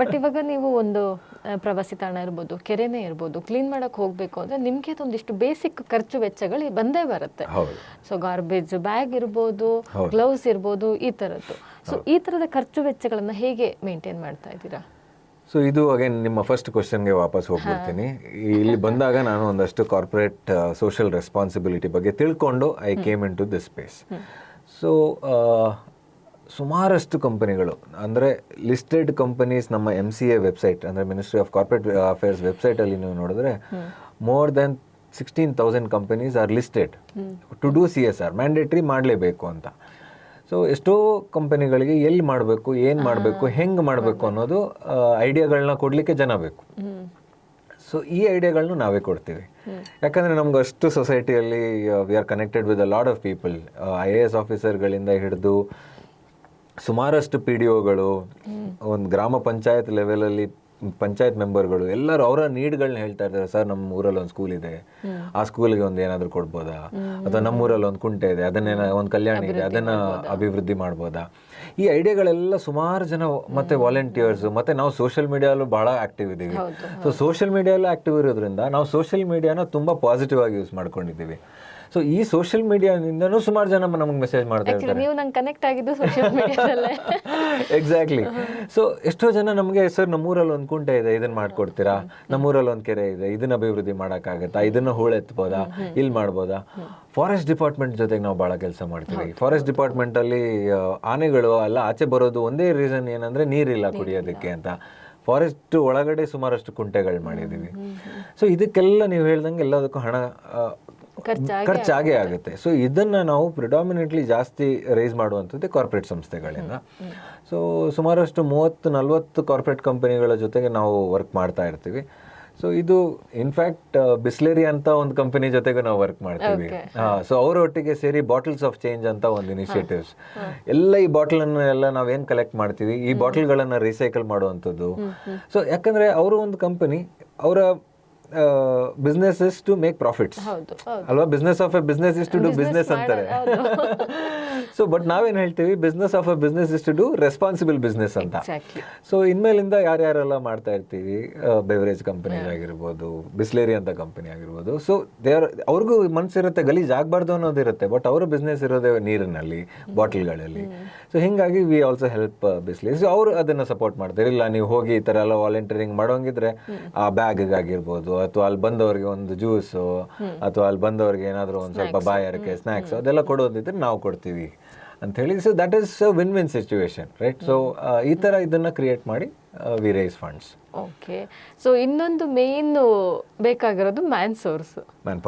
But ಇವಾಗ ನೀವು ಒಂದು ಪ್ರವಾಸಿ ತಾಣ ಇರ್ಬೋದು, ಕೆರೆನೇ ಇರ್ಬೋದು, ಕ್ಲೀನ್ ಮಾಡಕ್ ಹೋಗ್ಬೇಕು ಅಂದ್ರೆ ನಿಮ್ಗೆ ಅದೊಂದಿಷ್ಟು ಬೇಸಿಕ್ ಖರ್ಚು ವೆಚ್ಚಗಳು ಬಂದೇ ಬರುತ್ತೆ. ಸೊ ಗಾರ್ಬೇಜ್ ಬ್ಯಾಗ್ ಇರ್ಬೋದು, ಗ್ಲೌಸ್ ಇರ್ಬೋದು, ಈ ತರದ್ದು. ಸೊ ಈ ತರದ ಖರ್ಚು ವೆಚ್ಚಗಳನ್ನ ಹೇಗೆ ಮೇಂಟೈನ್ ಮಾಡ್ತಾ ಇದ್ದೀರಾ? ಸೊ ಇದು ಅಗೇನ್ ನಿಮ್ಮ ಫಸ್ಟ್ ಕ್ವಶನ್ಗೆ ವಾಪಸ್ ಹೋಗ್ಬಿಡ್ತೀನಿ. ಇಲ್ಲಿ ಬಂದಾಗ ನಾನು ಒಂದಷ್ಟು ಕಾರ್ಪೊರೇಟ್ ಸೋಷಿಯಲ್ ರೆಸ್ಪಾನ್ಸಿಬಿಲಿಟಿ ಬಗ್ಗೆ ತಿಳ್ಕೊಂಡು I came into this space. So ಸುಮಾರಷ್ಟು ಕಂಪನಿಗಳು ಅಂದರೆ ಲಿಸ್ಟೆಡ್ ಕಂಪನೀಸ್ ನಮ್ಮ MCA ವೆಬ್ಸೈಟ್ ಅಂದರೆ ಮಿನಿಸ್ಟ್ರಿ ಆಫ್ ಕಾರ್ಪೊರೇಟ್ ಅಫೇರ್ಸ್ ವೆಬ್ಸೈಟಲ್ಲಿ ನೀವು ನೋಡಿದ್ರೆ more than 16,000 companies are listed to do CSR, mandatory ಮಾಡಲೇಬೇಕು ಅಂತ. ಸೊ ಎಷ್ಟೋ ಕಂಪನಿಗಳಿಗೆ ಎಲ್ಲಿ ಮಾಡಬೇಕು, ಏನು ಮಾಡಬೇಕು, ಹೆಂಗೆ ಮಾಡಬೇಕು ಅನ್ನೋದು ಐಡಿಯಾಗಳನ್ನ ಕೊಡಲಿಕ್ಕೆ ಜನ ಬೇಕು. ಸೊ ಈ ಐಡಿಯಾಗಳನ್ನ ನಾವೇ ಕೊಡ್ತೀವಿ. ಯಾಕಂದರೆ ನಮ್ಗೆ ಅಷ್ಟು ಸೊಸೈಟಿಯಲ್ಲಿ we are connected with a lot of people, IAS ಆಫೀಸರ್ಗಳಿಂದ ಹಿಡಿದು ಸುಮಾರಷ್ಟು PDOಗಳು, ಒಂದು ಗ್ರಾಮ ಪಂಚಾಯತ್ ಲೆವೆಲಲ್ಲಿ ಪಂಚಾಯತ್ ಮೆಂಬರ್ಗಳು ಎಲ್ಲರೂ ಅವರ ನೀಡ್ಗಳನ್ನ ಹೇಳ್ತಾ ಇರ್ತಾರೆ. ಸರ್, ನಮ್ಮ ಊರಲ್ಲಿ ಒಂದು ಸ್ಕೂಲ್ ಇದೆ, ಆ ಸ್ಕೂಲ್ಗೆ ಒಂದು ಏನಾದರೂ ಕೊಡ್ಬೋದಾ, ಅಥವಾ ನಮ್ಮೂರಲ್ಲಿ ಒಂದು ಕುಂಟೆ ಇದೆ, ಅದನ್ನೇನ ಒಂದು ಕಲ್ಯಾಣ ಇದೆ, ಅದನ್ನು ಅಭಿವೃದ್ಧಿ ಮಾಡ್ಬೋದಾ. ಈ ಐಡಿಯಾಗಳೆಲ್ಲ ಸುಮಾರು ಜನ, ಮತ್ತೆ ವಾಲಂಟಿಯರ್ಸ್, ಮತ್ತೆ ನಾವು ಸೋಷಿಯಲ್ ಮೀಡಿಯಾಲ್ಲೂ ಬಹಳ ಆಕ್ಟಿವ್ ಇದ್ದೀವಿ. ಸೊ ಸೋಷಿಯಲ್ ಮೀಡಿಯಾಲ್ಲೂ ಆಕ್ಟಿವ್ ಇರೋದ್ರಿಂದ ನಾವು ಸೋಷಿಯಲ್ ಮೀಡಿಯಾನ ತುಂಬ ಪಾಸಿಟಿವ್ ಆಗಿ ಯೂಸ್ ಮಾಡ್ಕೊಂಡಿದ್ದೀವಿ. ಸೊ ಈ ಸೋಷಿಯಲ್ ಮೀಡಿಯಾನಿಂದನೂ ಸುಮಾರು ಜನ ನಮಗೆ ಮೆಸೇಜ್ ಮಾಡ್ತಾ ಇರ್ತಾರೆ. ನೀವು ನಂಗೆ ಕನೆಕ್ಟ್ ಆಗಿದ್ದು ಸೋಷಿಯಲ್ ಮೀಡಿಯಾದಲ್ಲೇ. ಎಕ್ಸಾಕ್ಟ್ಲಿ. ಸೊ ಎಷ್ಟೋ ಜನ ನಮಗೆ, ಸರ್ ನಮ್ಮೂರಲ್ಲಿ ಒಂದು ಕುಂಟೆ ಇದೆ, ಇದನ್ನ ಮಾಡ್ಕೊಡ್ತೀರಾ, ನಮ್ಮೂರಲ್ಲಿ ಒಂದು ಕೆರೆ ಇದೆ, ಇದನ್ನ ಅಭಿವೃದ್ಧಿ ಮಾಡೋಕ್ಕಾಗತ್ತಾ, ಇದನ್ನ ಹೂಳೆತ್ಬೋದಾ, ಇಲ್ಲಿ ಮಾಡ್ಬೋದಾ. ಫಾರೆಸ್ಟ್ ಡಿಪಾರ್ಟ್ಮೆಂಟ್ ಜೊತೆಗೆ ನಾವು ಭಾಳ ಕೆಲಸ ಮಾಡ್ತೀವಿ. ಫಾರೆಸ್ಟ್ ಡಿಪಾರ್ಟ್ಮೆಂಟಲ್ಲಿ ಆನೆಗಳು ಎಲ್ಲ ಆಚೆ ಬರೋದು ಒಂದೇ ರೀಸನ್ ಏನಂದರೆ ನೀರಿಲ್ಲ ಕುಡಿಯೋದಕ್ಕೆ ಅಂತ. ಫಾರೆಸ್ಟ್ ಒಳಗಡೆ ಸುಮಾರಷ್ಟು ಕುಂಟೆಗಳು ಮಾಡಿದ್ದೀವಿ. ಸೊ ಇದಕ್ಕೆಲ್ಲ ನೀವು ಹೇಳ್ದಂಗೆ ಎಲ್ಲದಕ್ಕೂ ಹಣ ಖರ್ಚಾಗೇ ಆಗುತ್ತೆ. ಸೊ ಇದನ್ನು ನಾವು ಪ್ರಿಡಾಮಿನೆಂಟ್ಲಿ ಜಾಸ್ತಿ ರೈಸ್ ಮಾಡುವಂಥದ್ದು ಕಾರ್ಪೊರೇಟ್ ಸಂಸ್ಥೆಗಳಿಂದ. ಸೊ ಸುಮಾರಷ್ಟು 30-40 ಕಾರ್ಪೊರೇಟ್ ಕಂಪನಿಗಳ ಜೊತೆಗೆ ನಾವು ವರ್ಕ್ ಮಾಡ್ತಾ ಇರ್ತೀವಿ. ಸೊ ಇದು ಇನ್ಫ್ಯಾಕ್ಟ್ ಬಿಸ್ಲೇರಿ ಅಂತ ಒಂದು ಕಂಪನಿ ಜೊತೆಗೆ ನಾವು ವರ್ಕ್ ಮಾಡ್ತೀವಿ. ಸೊ ಅವರೊಟ್ಟಿಗೆ ಸೇರಿ ಬಾಟಲ್ಸ್ ಆಫ್ ಚೇಂಜ್ ಅಂತ ಒಂದು ಇನಿಷಿಯೇಟಿವ್ಸ್, ಎಲ್ಲ ಈ ಬಾಟಲನ್ನು ಎಲ್ಲ ನಾವೇನು ಕಲೆಕ್ಟ್ ಮಾಡ್ತೀವಿ, ಈ ಬಾಟಲ್ಗಳನ್ನು ರೀಸೈಕಲ್ ಮಾಡುವಂಥದ್ದು. ಸೊ ಯಾಕಂದರೆ ಅವರು ಒಂದು ಕಂಪನಿ, ಅವರ business is to make profits ಅಲ್ವಾ. Business of a business is to do business ಅಂತಾರೆ. ಸೊ ಬಟ್ ನಾವೇನು ಹೇಳ್ತೀವಿ, business of a business is to do responsible business ಅಂತ. ಸೊ ಇನ್ಮೇಲಿಂದ ಯಾರ್ಯಾರೆಲ್ಲ ಮಾಡ್ತಾ ಇರ್ತೀವಿ, ಬೆವರೇಜ್ ಕಂಪನಿ ಆಗಿರ್ಬೋದು, ಬಿಸ್ಲೇರಿ ಅಂತ ಕಂಪನಿ ಆಗಿರ್ಬೋದು. ಸೊ ಅವ್ರಿಗೂ ಮನಸ್ಸಿರುತ್ತೆ, ಗಲೀಜ್ ಆಗಬಾರ್ದು ಅನ್ನೋದಿರುತ್ತೆ, ಬಟ್ ಅವರ ಬಿಸ್ನೆಸ್ ಇರೋದೇ ನೀರಿನಲ್ಲಿ, ಬಾಟಲ್ಗಳಲ್ಲಿ. ಸೊ ಹಿಂಗಾಗಿ we also help Bisleri. So ಅವರು ಅದನ್ನು ಸಪೋರ್ಟ್ ಮಾಡ್ತಾರೆ. ಇಲ್ಲ, ನೀವು ಹೋಗಿ ಈ ಥರ ಎಲ್ಲ ವಾಲಂಟಿಯರಿಂಗ್ ಮಾಡೋಂಗಿದ್ರೆ ಆ ಬ್ಯಾಗಿಗಾಗಿರ್ಬೋದು, ಅಥವಾ ಅಲ್ಲಿ ಬಂದವ್ರಿಗೆ ಒಂದು ಜ್ಯೂಸು, ಅಥವಾ ಅಲ್ಲಿ ಬಂದವ್ರಿಗೆ ಏನಾದರೂ ಒಂದು ಸ್ವಲ್ಪ ಬಾಯಾರಿಕೆ ಸ್ನ್ಯಾಕ್ಸ್ ಅದೆಲ್ಲ ಕೊಡೋದಿದ್ರೆ ನಾವು ಕೊಡ್ತೀವಿ ಅಂತ ಹೇಳಿ. So that is win win situation, right. So ಈ ಥರ ಇದನ್ನು ಕ್ರಿಯೇಟ್ ಮಾಡಿ we raise funds. Okay. So ಇನ್ನೊಂದು ಮೇನ್ ಬೇಕಾಗಿರೋದು ಮ್ಯಾನ್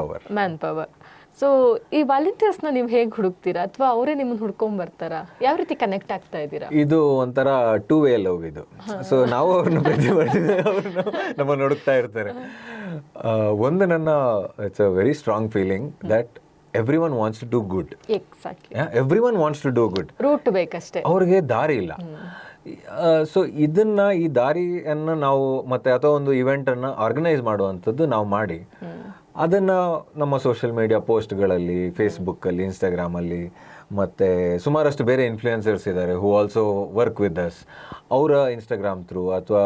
ಪವರ್. ಸೊ ಈ ವಾಲಂಟಿಯರ್ಸ್ನ ನೀವು ಹೇಗೆ ಹುಡುಕ್ತೀರಾ, ಅಥವಾ ಅವರೇ ನಿಮ್ಮನ್ನು ಹುಡ್ಕೊಂಡ್ ಬರ್ತಾರಾ? ಯಾವ ರೀತಿ ಕನೆಕ್ಟ್ ಆಗ್ತಾ ಇದ್ದೀರಾ? ಇದು ಒಂಥರ 2-way ಲವ್ ಇದು. ಸೊ ನಾವು ಅವ್ರನ್ನ ಪ್ರತಿ ಮಾಡ್ತಿದ್ದೆ, ಅವ್ರನ್ನ ನಮ್ಮನ್ನು ಹುಡುಕ್ತಾ ಇರ್ತಾರೆ. ಒಂದು ನನ್ನ it's a very strong feeling that everyone wants to do good. Exactly, everyone wants to do good. Route ಬೇಕಷ್ಟೇ, ಅವ್ರಿಗೆ ದಾರಿ ಇಲ್ಲ. ಸೊ ಈ ದಾರಿಯನ್ನು ನಾವು ಮತ್ತೆ ಅಥವಾ ಒಂದು ಇವೆಂಟನ್ನು ಆರ್ಗನೈಸ್ ಮಾಡುವಂಥದ್ದು ನಾವು ಮಾಡಿ ಅದನ್ನು ನಮ್ಮ ಸೋಷಿಯಲ್ ಮೀಡಿಯಾ ಪೋಸ್ಟ್ಗಳಲ್ಲಿ, ಫೇಸ್ಬುಕ್ಕಲ್ಲಿ, ಇನ್ಸ್ಟಾಗ್ರಾಮಲ್ಲಿ, ಮತ್ತು ಸುಮಾರಷ್ಟು ಬೇರೆ ಇನ್ಫ್ಲೂಯೆನ್ಸರ್ಸ್ ಇದ್ದಾರೆ ಹೂ ಆಲ್ಸೋ ವರ್ಕ್ ವಿತ್ ಅಸ್. ಅವರ ಇನ್ಸ್ಟಾಗ್ರಾಮ್ ಥ್ರೂ ಅಥವಾ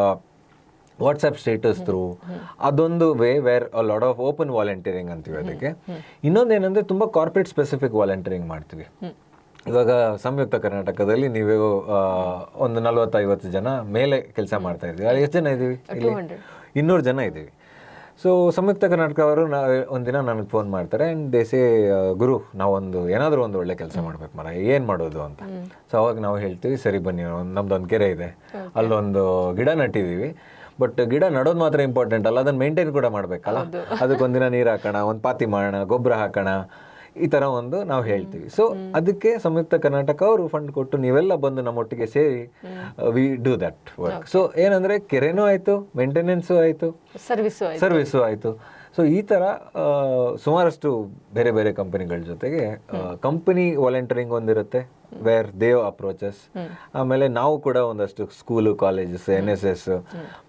ವಾಟ್ಸಪ್ ಸ್ಟೇಟಸ್ ಥ್ರೂ, ಅದೊಂದು way wear a lot of open volunteering ಅಂತೀವಿ ಅದಕ್ಕೆ. ಇನ್ನೊಂದೇನೆಂದರೆ ತುಂಬ ಕಾರ್ಪೊರೇಟ್ ಸ್ಪೆಸಿಫಿಕ್ ವಾಲಂಟಿಯರಿಂಗ್ ಮಾಡ್ತೀವಿ. ಇವಾಗ ಸಂಯುಕ್ತ ಕರ್ನಾಟಕದಲ್ಲಿ ನೀವು ಒಂದು 40-50 ಜನ ಮೇಲೆ ಕೆಲಸ ಮಾಡ್ತಾ ಇದ್ದೀವಿ. ಅಲ್ಲಿ ಎಷ್ಟು ಜನ ಇದ್ದೀವಿ? 200 ಜನ ಇದ್ದೀವಿ. ಸೊ ಸಂಯುಕ್ತ ಕರ್ನಾಟಕ ಅವರು ಒಂದಿನ ನನಗೆ ಫೋನ್ ಮಾಡ್ತಾರೆ ಆ್ಯಂಡ್ ದೇಸೆ, ಗುರು ನಾವೊಂದು ಏನಾದರೂ ಒಂದು ಒಳ್ಳೆ ಕೆಲಸ ಮಾಡ್ಬೇಕು ಮರ, ಏನು ಮಾಡೋದು ಅಂತ. ಸೊ ಅವಾಗ ನಾವು ಹೇಳ್ತೀವಿ, ಸರಿ ಬನ್ನಿ, ನಮ್ದೊಂದು ಕೆರೆ ಇದೆ, ಅಲ್ಲೊಂದು ಗಿಡ ನಟ್ಟಿದ್ದೀವಿ. ಬಟ್ ಗಿಡ ನಡೋದು ಮಾತ್ರ ಇಂಪಾರ್ಟೆಂಟ್ ಅಲ್ಲ, ಅದನ್ನು ಮೇಂಟೈನ್ ಕೂಡ ಮಾಡಬೇಕಲ್ಲ. ಅದಕ್ಕೊಂದಿನ ನೀರು ಹಾಕೋಣ, ಒಂದು ಪಾತಿ ಮಾಡೋಣ, ಗೊಬ್ಬರ ಹಾಕೋಣ, ಈ ಥರ ಒಂದು ನಾವು ಹೇಳ್ತೀವಿ. ಸೊ ಅದಕ್ಕೆ ಸಂಯುಕ್ತ ಕರ್ನಾಟಕ ಅವರು ಫಂಡ್ ಕೊಟ್ಟು ನೀವೆಲ್ಲ ಬಂದು ನಮ್ಮೊಟ್ಟಿಗೆ ಸೇರಿ we do that work. So ಏನಂದರೆ ಕೆರೆನೂ ಆಯಿತು, ಮೇಂಟೆನೆನ್ಸು ಆಯಿತು, ಸರ್ವಿಸು ಆಯಿತು. ಸೊ ಈ ಥರ ಸುಮಾರಷ್ಟು ಬೇರೆ ಬೇರೆ ಕಂಪನಿಗಳ ಜೊತೆಗೆ ಕಂಪನಿ ವಾಲಂಟಿಯರಿಂಗ್ ಒಂದಿರುತ್ತೆ, ವೇರ್ ದೇ ಅಪ್ರೋಚಸ್. ಆಮೇಲೆ ನಾವು ಕೂಡ ಒಂದಷ್ಟು ಸ್ಕೂಲು, ಕಾಲೇಜಸ್, NSS,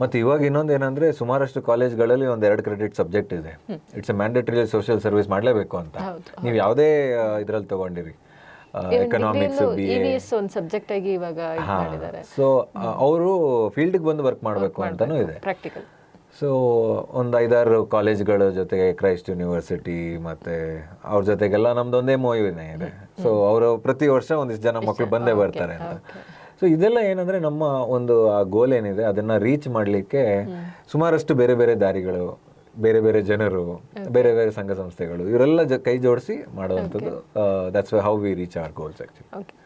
ಮತ್ತು ಇವಾಗ ಇನ್ನೊಂದು ಏನಂದರೆ ಸುಮಾರಷ್ಟು ಕಾಲೇಜ್ಗಳಲ್ಲಿ 1-2 ಕ್ರೆಡಿಟ್ ಸಬ್ಜೆಕ್ಟ್ ಇದೆ. It's A mandatory social service ಮಾಡಲೇಬೇಕು ಅಂತ. ನೀವು ಯಾವುದೇ ಇದರಲ್ಲಿ ತೊಗೊಂಡಿರಿ, ಎಕನಾಮಿಕ್ಸ್ EVS ಒಂದು ಸಬ್ಜೆಕ್ಟ್ ಆಗಿ ಇವಾಗ ಇದ್ ಮಾಡಿದ್ದಾರೆ. ಸೊ ಅವರು ಫೀಲ್ಡ್ಗೆ ಬಂದು ವರ್ಕ್ ಮಾಡಬೇಕು ಅಂತಾನೂ ಇದೆ. ಪ್ರಾಕ್ಟಿಕಲ್. ಸೊ ಒಂದು 5-6 ಕಾಲೇಜ್ಗಳ ಜೊತೆಗೆ ಕ್ರೈಸ್ಟ್ ಯೂನಿವರ್ಸಿಟಿ ಮತ್ತೆ ಅವ್ರ ಜೊತೆಗೆಲ್ಲ ನಮ್ದೊಂದೇ MOU ಇದೆ. ಸೊ ಅವರು ಪ್ರತಿ ವರ್ಷ ಒಂದಿಷ್ಟು ಜನ ಮಕ್ಕಳು ಬಂದೇ ಬರ್ತಾರೆ ಅಂತ. ಸೊ ಇದೆಲ್ಲ ಏನಂದ್ರೆ ನಮ್ಮ ಒಂದು ಆ ಗೋಲ್ ಏನಿದೆ ಅದನ್ನ ರೀಚ್ ಮಾಡಲಿಕ್ಕೆ ಸುಮಾರಷ್ಟು ಬೇರೆ ಬೇರೆ ದಾರಿಗಳು, ಬೇರೆ ಬೇರೆ ಜನರು, ಬೇರೆ ಬೇರೆ ಸಂಘ ಸಂಸ್ಥೆಗಳು ಇವರೆಲ್ಲ ಕೈ ಜೋಡಿಸಿ ಮಾಡುವಂಥದ್ದು. That's how we reach our goals actually.